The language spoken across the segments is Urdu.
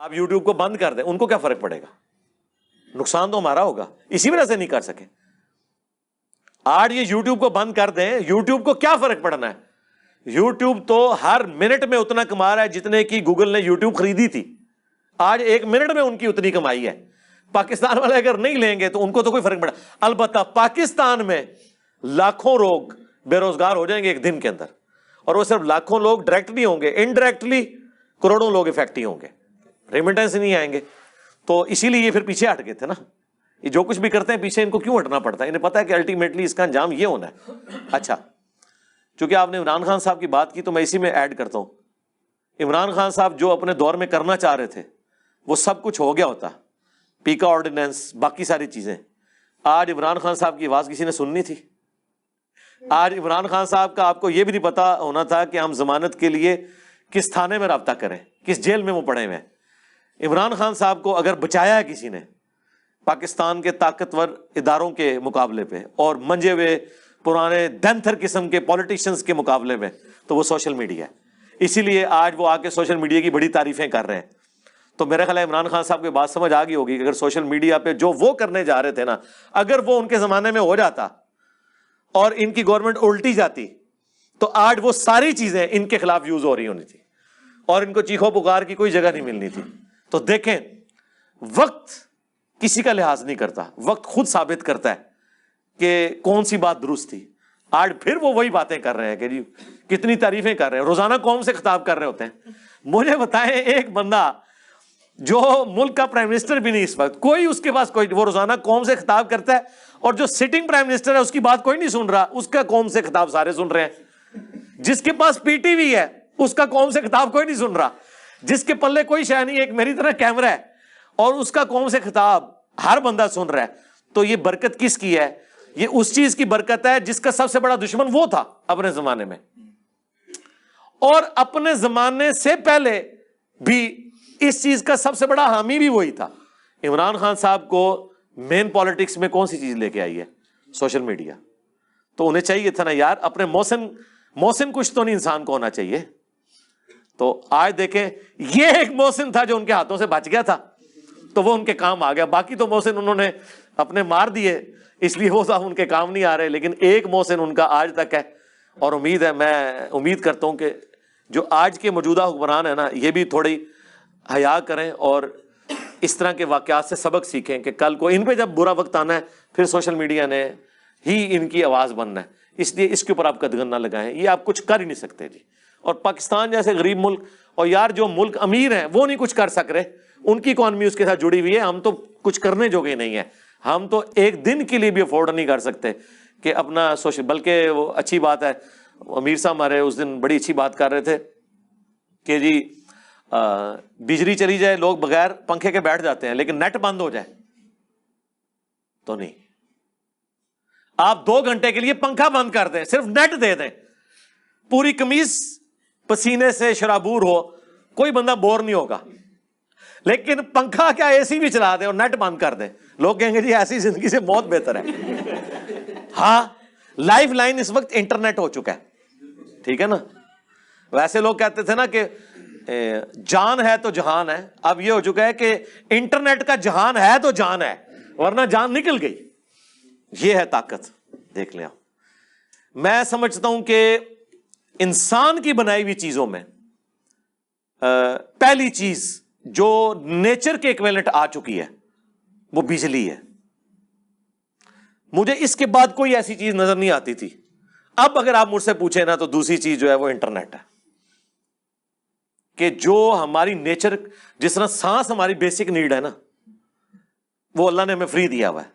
آپ یوٹیوب کو بند کر دیں، ان کو کیا فرق پڑے گا؟ نقصان تو ہمارا ہوگا، اسی وجہ سے نہیں کر سکے. آج یہ یوٹیوب کو بند کر دیں، یوٹیوب کو کیا فرق پڑنا ہے؟ یوٹیوب تو ہر منٹ میں اتنا کما رہا ہے جتنے کی گوگل نے یوٹیوب خریدی تھی. آج ایک منٹ میں ان کی اتنی کمائی ہے. پاکستان والے اگر نہیں لیں گے تو ان کو تو کوئی فرق پڑا. البتہ پاکستان میں لاکھوں لوگ بے روزگار ہو جائیں گے ایک دن کے اندر، اور وہ صرف لاکھوں لوگ ڈائریکٹ نہیں ہوں گے، انڈائریکٹلی کروڑوں لوگ افیکٹ ہی ہوں گے، ریمیٹنس نہیں آئیں گے. تو اسی لیے یہ پھر پیچھے ہٹ گئے تھے نا. یہ جو کچھ بھی کرتے ہیں پیچھے ان کو کیوں ہٹنا پڑتا ہے؟ انہیں پتا ہے کہ الٹیمیٹلی اس کا انجام یہ ہونا ہے. اچھا، چونکہ آپ نے عمران خان صاحب کی بات کی تو میں اسی میں ایڈ کرتا ہوں. عمران خان صاحب جو اپنے دور میں کرنا چاہ رہے تھے وہ سب کچھ ہو گیا ہوتا، پیکا آرڈیننس، باقی ساری چیزیں. آج عمران خان صاحب کی آواز کسی نے سننی تھی؟ آج عمران خان صاحب کا آپ کو یہ بھی نہیں پتا ہونا تھا کہ ہم ضمانت کے لیے کس تھانے میں رابطہ کریں، کس جیل میں وہ پڑے ہوئے ہیں. عمران خان صاحب کو اگر بچایا ہے کسی نے پاکستان کے طاقتور اداروں کے مقابلے پہ اور منجے ہوئے پرانے دنتھر قسم کے پولیٹیشنز کے مقابلے میں، تو وہ سوشل میڈیا ہے. اسی لیے آج وہ آ کے سوشل میڈیا کی بڑی تعریفیں کر رہے ہیں. تو میرا خیال ہے عمران خان صاحب کی بات سمجھ آ گئی ہوگی کہ اگر سوشل میڈیا پہ جو وہ کرنے جا رہے تھے نا، اگر وہ ان کے زمانے میں ہو جاتا اور ان کی گورنمنٹ الٹی جاتی تو آج وہ ساری چیزیں ان کے خلاف یوز ہو رہی ہونی تھی اور ان کو چیخو پکار کی کوئی جگہ نہیں ملنی تھی. تو دیکھیں، وقت کسی کا لحاظ نہیں کرتا، وقت خود ثابت کرتا ہے کہ کون سی بات درست تھی. آج پھر وہ وہی باتیں کر رہے ہیں کہ جی کتنی تعریفیں کر رہے ہیں، روزانہ قوم سے خطاب کر رہے ہوتے ہیں. مجھے بتائیں ایک بندہ جو ملک کا پرائم منسٹر بھی نہیں اس وقت، کوئی اس کے پاس کوئی، وہ روزانہ قوم سے خطاب کرتا ہے، اور جو سٹنگ پرائم منسٹر ہے اس کی بات کوئی نہیں سن رہا، اس کا قوم سے خطاب سارے سن رہے ہیں. جس کے پاس پی ٹی وی ہے اس کا قوم سے خطاب کوئی نہیں سن رہا. جس کے پلے کوئی شے نہیں، ایک میری طرح کیمرہ ہے اور اس کا قوم سے خطاب ہر بندہ سن رہا ہے. تو یہ برکت کس کی ہے؟ یہ اس چیز کی برکت ہے جس کا سب سے بڑا دشمن وہ تھا اپنے زمانے میں، اور اپنے زمانے سے پہلے بھی اس چیز کا سب سے بڑا حامی بھی وہی تھا. عمران خان صاحب کو مین پالیٹکس میں کون سی چیز لے کے آئی ہے؟ Social media. تو انہیں چاہیے تھا نا یار، اپنے محسن کچھ تو نہیں انسان کو ہونا چاہیے. تو آج دیکھیں، یہ ایک محسن تھا جو ان کے ہاتھوں سے بچ گیا تھا تو وہ ان کے کام آ گیا. باقی تو محسن انہوں نے اپنے مار دیے، اس لیے وہ صاحب ان کے کام نہیں آ رہے. لیکن ایک محسن ان کا آج تک ہے، اور امید ہے، میں امید کرتا ہوں کہ جو آج کے موجودہ حکمران ہیں نا، یہ بھی تھوڑی حیا کریں اور اس طرح کے واقعات سے سبق سیکھیں کہ کل کو ان پہ جب برا وقت آنا ہے پھر سوشل میڈیا نے ہی ان کی آواز بننا ہے. اس لیے اس کے اوپر آپ قدغن نہ لگائیں، یہ آپ کچھ کر ہی نہیں سکتے جی. اور پاکستان جیسے غریب ملک، اور یار جو ملک امیر ہیں وہ نہیں کچھ کر سک رہے، ان کی اکانومی اس کے ساتھ جڑی ہوئی ہے. ہم تو کچھ کرنے جوگے نہیں ہیں، ہم تو ایک دن کے لیے بھی افورڈ نہیں کر سکتے کہ اپنا سوشل. بلکہ وہ اچھی بات ہے، امیر صاحب ہمارے اس دن بڑی اچھی بات کر رہے تھے کہ جی بجلی چلی جائے لوگ بغیر پنکھے کے بیٹھ جاتے ہیں، لیکن نیٹ بند ہو جائے تو نہیں. آپ 2 گھنٹے کے لیے پنکھا بند کر دیں، صرف نیٹ دے دیں، پوری قمیض پسینے سے شرابور ہو، کوئی بندہ بور نہیں ہوگا. لیکن پنکھا کیا اے سی بھی چلا دیں اور نیٹ بند کر دیں، لوگ کہیں گے جی ایسی زندگی سے موت بہتر ہے. ہاں، لائف لائن اس وقت انٹرنیٹ ہو چکا ہے، ٹھیک ہے نا. ویسے لوگ کہتے تھے نا کہ جان ہے تو جہان ہے، اب یہ ہو چکا ہے کہ انٹرنیٹ کا جہان ہے تو جان ہے، ورنہ جان نکل گئی. یہ ہے طاقت، دیکھ لیں. میں سمجھتا ہوں کہ انسان کی بنائی ہوئی چیزوں میں پہلی چیز جو نیچر کے ایکویلنٹ آ چکی ہے وہ بجلی ہے. مجھے اس کے بعد کوئی ایسی چیز نظر نہیں آتی تھی. اب اگر آپ مجھ سے پوچھیں نا تو دوسری چیز جو ہے وہ انٹرنیٹ ہے. کہ جو ہماری نیچر، جس طرح سانس ہماری بیسک نیڈ ہے نا، وہ اللہ نے ہمیں فری دیا ہوا ہے.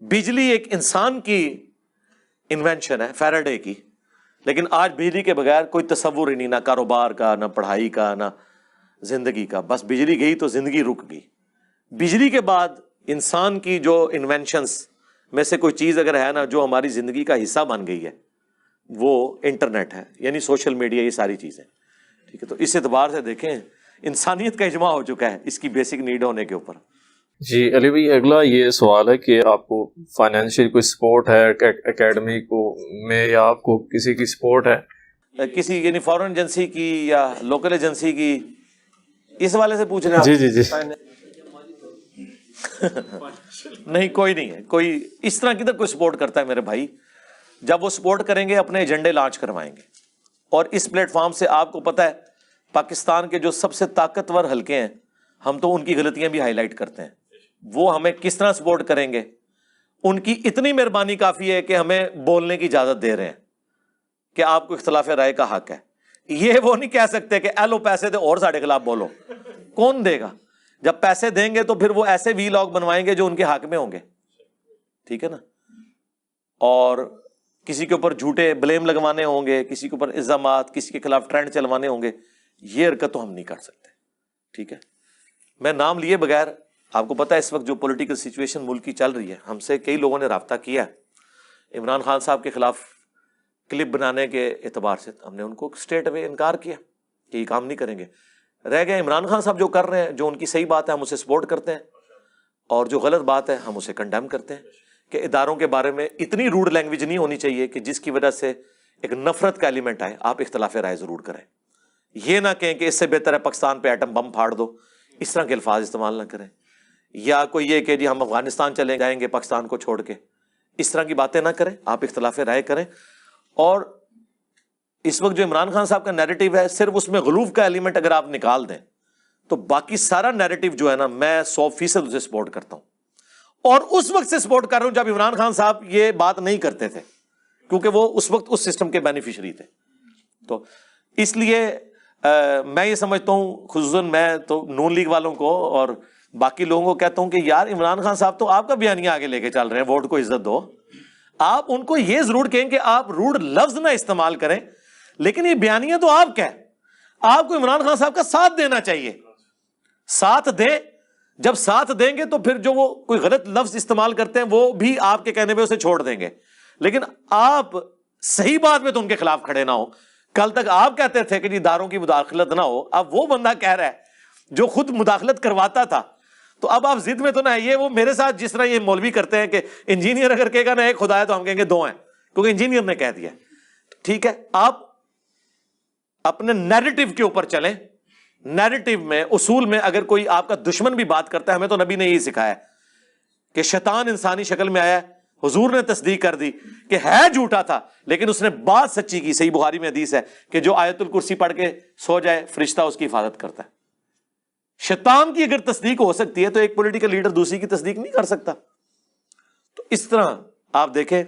بجلی ایک انسان کی انوینشن ہے، فیراڈے کی. لیکن آج بجلی کے بغیر کوئی تصور ہی نہیں، نہ کاروبار کا، نہ پڑھائی کا، نہ زندگی کا. بس بجلی گئی تو زندگی رک گئی. بجلی کے بعد انسان کی جو انوینشنز میں سے کوئی چیز اگر ہے نا جو ہماری زندگی کا حصہ بن گئی ہے، وہ انٹرنیٹ ہے، یعنی سوشل میڈیا، یہ ساری چیزیں. ٹھیک ہے، تو اس اعتبار سے دیکھیں انسانیت کا اجماع ہو چکا ہے اس کی بیسک نیڈ ہونے کے اوپر. جی علی بھائی، اگلا یہ سوال ہے کہ آپ کو فائنینشیل کوئی سپورٹ ہے اکیڈمی کو میں، یا آپ کو کسی کی سپورٹ ہے؟ کسی یعنی فارن ایجنسی کی یا لوکل ایجنسی کی، اس حوالے سے پوچھ رہے ہیں؟ جی جی جی نہیں کوئی نہیں ہے، کوئی اس طرح کی کوئی سپورٹ کرتا ہے میرے بھائی. جب وہ سپورٹ کریں گے اپنے ایجنڈے لانچ کروائیں گے. اور اس پلیٹ فارم سے آپ کو پتہ ہے پاکستان کے جو سب سے طاقتور حلقے ہیں ہم تو ان کی غلطیاں بھی ہائی لائٹ کرتے ہیں. وہ ہمیں کس طرح سپورٹ کریں گے، ان کی اتنی مہربانی کافی ہے کہ ہمیں بولنے کی اجازت دے رہے ہیں کہ آپ کو اختلاف رائے کا حق ہے. یہ وہ نہیں کہہ سکتے کہ ایلو پیسے دے اور ساڑھے خلاف بولو. کون دے گا؟ جب پیسے دیں گے تو پھر وہ ایسے وی لاگ بنوائیں گے جو ان کے حق میں ہوں گے. ٹھیک ہے نا؟ اور کسی کے اوپر جھوٹے بلیم لگوانے ہوں گے، کسی کے اوپر الزامات، کسی کے خلاف ٹرینڈ چلوانے ہوں گے. یہ حرکت تو ہم نہیں کر سکتے. ٹھیک ہے؟ میں نام لیے بغیر، آپ کو پتا ہے اس وقت جو پولیٹیکل سچویشن ملک کی چل رہی ہے، ہم سے کئی لوگوں نے رابطہ کیا ہے عمران خان صاحب کے خلاف کلپ بنانے کے اعتبار سے. ہم نے ان کو اسٹریٹ اوے انکار کیا کہ یہ کام نہیں کریں گے. رہ گئے عمران خان صاحب جو کر رہے ہیں، جو ان کی صحیح بات ہے ہم اسے سپورٹ کرتے ہیں، اور جو غلط بات ہے ہم اسے کنڈیم کرتے ہیں کہ اداروں کے بارے میں اتنی روڈ لینگویج نہیں ہونی چاہیے کہ جس کی وجہ سے ایک نفرت کا ایلیمنٹ آئے. آپ اختلاف رائے ضرور کریں، یہ نہ کہیں کہ اس سے بہتر ہے پاکستان پہ ایٹم بم پھاڑ دو. اس طرح کے الفاظ استعمال نہ کریں. یا کوئی یہ کہ جی ہم افغانستان چلے جائیں گے پاکستان کو چھوڑ کے، اس طرح کی باتیں نہ کریں. آپ اختلاف رائے کریں. اور اس وقت جو عمران خان صاحب کا نیریٹو ہے، صرف اس میں غلوف کا ایلیمنٹ اگر آپ نکال دیں تو باقی سارا نیریٹو جو ہے نا، میں 100% اسے سپورٹ کرتا ہوں. اور اس وقت سے سپورٹ کر رہا ہوں جب عمران خان صاحب یہ بات نہیں کرتے تھے، کیونکہ وہ اس وقت اس سسٹم کے بینیفیشری تھے. تو اس لیے میں یہ سمجھتا ہوں، خصوصاً میں تو نون لیگ والوں کو اور باقی لوگوں کو کہتا ہوں کہ یار عمران خان صاحب تو آپ کا بیانیہ آگے لے کے چل رہے ہیں، ووٹ کو عزت دو. آپ ان کو یہ ضرور کہیں کہ آپ روڈ لفظ نہ استعمال کریں، لیکن یہ بیانیہ تو آپ کا ہے. آپ کو عمران خان صاحب کا ساتھ دینا چاہیے. ساتھ دیں. جب ساتھ دیں گے تو پھر جو وہ کوئی غلط لفظ استعمال کرتے ہیں وہ بھی آپ کے کہنے پہ اسے چھوڑ دیں گے. لیکن آپ صحیح بات میں تو ان کے خلاف کھڑے نہ ہو. کل تک آپ کہتے تھے کہ جی داروں کی مداخلت نہ ہو، اب وہ بندہ کہہ رہا ہے جو خود مداخلت کرواتا تھا. تو اب آپ ضد میں تو نہ آئیے. وہ میرے ساتھ جس طرح یہ مولوی کرتے ہیں کہ انجینئر اگر کہے گا نا ایک خدا ہے تو ہم کہیں گے دو ہیں، کیونکہ انجینئر نے کہہ دیا. ٹھیک ہے، آپ اپنے نیریٹو کے اوپر چلیں. نیریٹو میں، اصول میں اگر کوئی آپ کا دشمن بھی بات کرتا ہے، ہمیں تو نبی نے یہی سکھایا کہ شیطان انسانی شکل میں آیا. حضور نے تصدیق کر دی کہ ہے جھوٹا تھا، لیکن اس نے بات سچی کی. صحیح بخاری میں حدیث ہے کہ جو آیت الکرسی پڑھ کے سو جائے فرشتہ اس کی حفاظت کرتا ہے. شیطان کی اگر تصدیق ہو سکتی ہے تو ایک پولیٹیکل لیڈر دوسری کی تصدیق نہیں کر سکتا. تو اس طرح آپ دیکھیں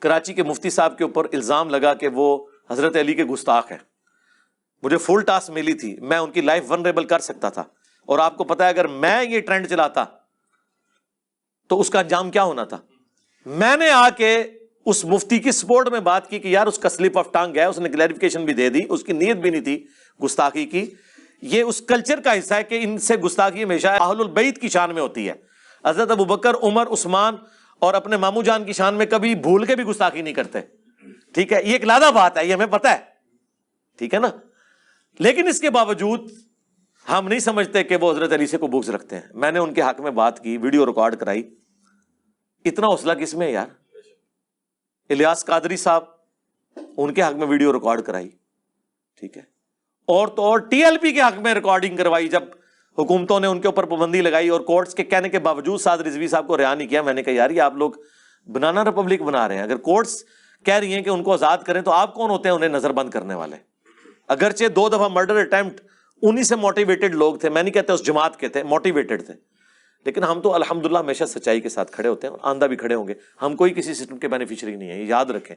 کراچی کے مفتی صاحب کے اوپر الزام لگا کہ وہ حضرت علی کے گستاخ ہیں. مجھے فل ٹاسک ملی تھی، میں ان کی لائف ونریبل کر سکتا تھا. اور آپ کو پتا ہے اگر میں یہ ٹرینڈ چلاتا تو اس کا انجام کیا ہونا تھا. میں نے آ کے اس مفتی کی سپورٹ میں بات کی کہ یار اس کا سلپ آف ٹنگ ہے، اس نے کلیریفیکیشن بھی دے دی، اس کی نیت بھی نہیں تھی گستاخی کی. یہ اس کلچر کا حصہ ہے کہ ان سے گستاخی ہمیشہ اہل البیت کی شان میں ہوتی ہے. حضرت ابوبکر، عمر، عثمان اور اپنے ماموں جان کی شان میں کبھی بھول کے بھی گستاخی نہیں کرتے. ٹھیک ہے، یہ ایک لادہ بات ہے، یہ ہمیں پتہ ہے. ٹھیک ہے نا؟ لیکن اس کے باوجود ہم نہیں سمجھتے کہ وہ حضرت علی سے کو بغض رکھتے ہیں. میں نے ان کے حق میں بات کی، ویڈیو ریکارڈ کرائی. اتنا حوصلہ کس میں ہے یار؟ الیاس قادری صاحب، ان کے حق میں ویڈیو ریکارڈ کرائی. ٹھیک ہے، اور تو اور ٹی ایل پی کے حق میں ریکارڈنگ کروائی جب حکومتوں نے ان کے اوپر پابندی لگائی اور کورٹس کے کہنے کے باوجود سعد رضوی صاحب کو رہا نہیں کیا. میں نے کہا یار یہ آپ لوگ بنانا ریپبلک بنا رہے ہیں. اگر کورٹس کہہ رہی ہیں کہ ان کو آزاد کریں تو آپ کون ہوتے ہیں انہیں نظر بند کرنے والے؟ اگرچہ 2 دفعہ مرڈر اٹیمپٹ انہی سے موٹیویٹڈ لوگ تھے، میں نہیں کہتا اس جماعت کے تھے، موٹیویٹڈ تھے. لیکن ہم تو الحمدللہ ہمیشہ سچائی کے ساتھ کھڑے ہوتے ہیں، اور آندہ بھی کھڑے ہوں گے. ہم کوئی کسی سسٹم کے بینیفیشری نہیں ہیں، یہ یاد رکھیں.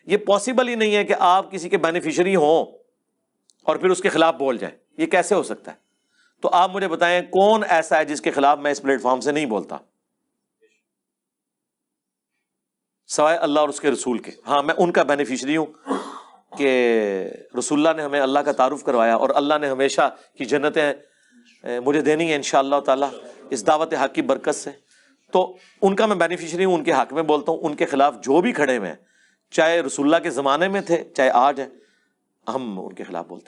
یہ پاسبل ہی نہیں ہے کہ آپ کسی کے بینیفیشری ہوں اور پھر اس کے خلاف بول جائیں. یہ کیسے ہو سکتا ہے؟ تو آپ مجھے بتائیں کون ایسا ہے جس کے خلاف میں اس پلیٹ فارم سے نہیں بولتا سوائے اللہ اور اس کے رسول کے. ہاں میں ان کا بینیفیشری ہوں کہ رسول اللہ نے ہمیں اللہ کا تعارف کروایا، اور اللہ نے ہمیشہ کی جنتیں مجھے دینی ہے انشاءاللہ تعالی اس دعوت حق کی برکت سے. تو ان کا میں بینیفیشری ہوں، ان کے حق میں بولتا ہوں. ان کے خلاف جو بھی کھڑے ہوئے ہیں، چاہے رسول اللہ کے زمانے میں تھے چاہے آج ہیں، ہم ان کے خلاف بولتے ہیں.